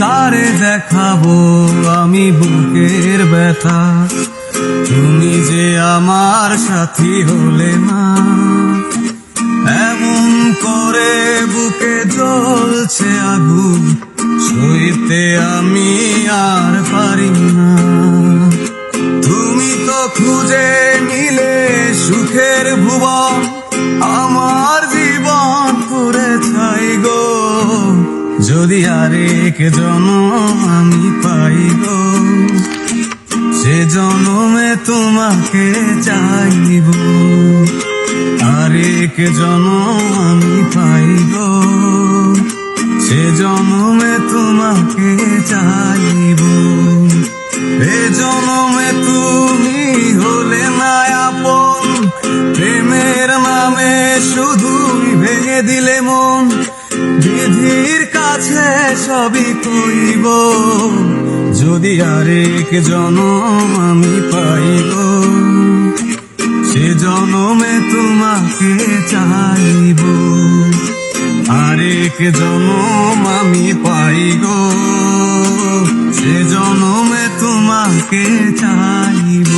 কারে দেখাবো আমি বুকের ব্যথা, তুমি যে আমার সাথী হলে না। এমন করে বুকে জ্বলছে আগুন, সইতে আমি আর পারি না। তুমি তো খুঁজে নিলে সুখের ভুবন, আমার জীবন পুরে ছাই গো। যদি আরেক জনম আমি পাই গো, সে জনমে তোমাকে চাইব। আরেক জনম আমি পাই গো, সে জনমে তোমাকে চাইব। এ জনমে তুমি হলে না আপন, প্রেমের নামে শুধুই ভেঙে দিলে মন। বিধির কাছে সবই কইব, যদি আরেক জনম আমি পাইব, সে জনমে তোমাকে চাইব। আরেক জনম আমি পাইব, সে জনমে তোমাকে চাইব।